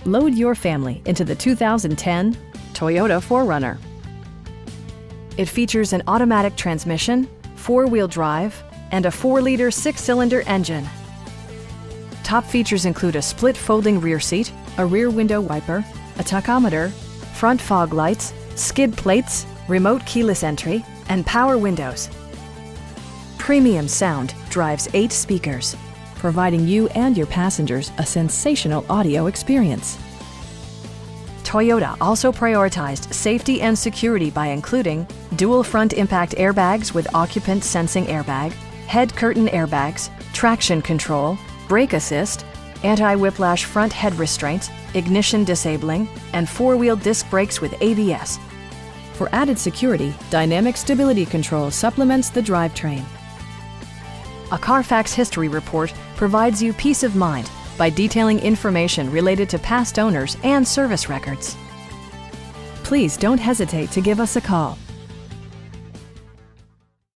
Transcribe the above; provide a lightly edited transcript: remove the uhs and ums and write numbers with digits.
Load your family into the 2010 Toyota 4Runner. It features an automatic transmission, four-wheel drive, and a 4-liter 6-cylinder engine. Top features include a split folding rear seat, a rear window wiper, a tachometer, front fog lights, skid plates, remote keyless entry, and power windows. Premium sound drives 8 speakers, providing you and your passengers a sensational audio experience. Toyota also prioritized safety and security by including dual front impact airbags with occupant sensing airbag, head curtain airbags, traction control, brake assist, anti-whiplash front head restraints, ignition disabling, and 4-wheel disc brakes with ABS. For added security, dynamic stability control supplements the drivetrain. A Carfax history report provides you peace of mind by detailing information related to past owners and service records. Please don't hesitate to give us a call.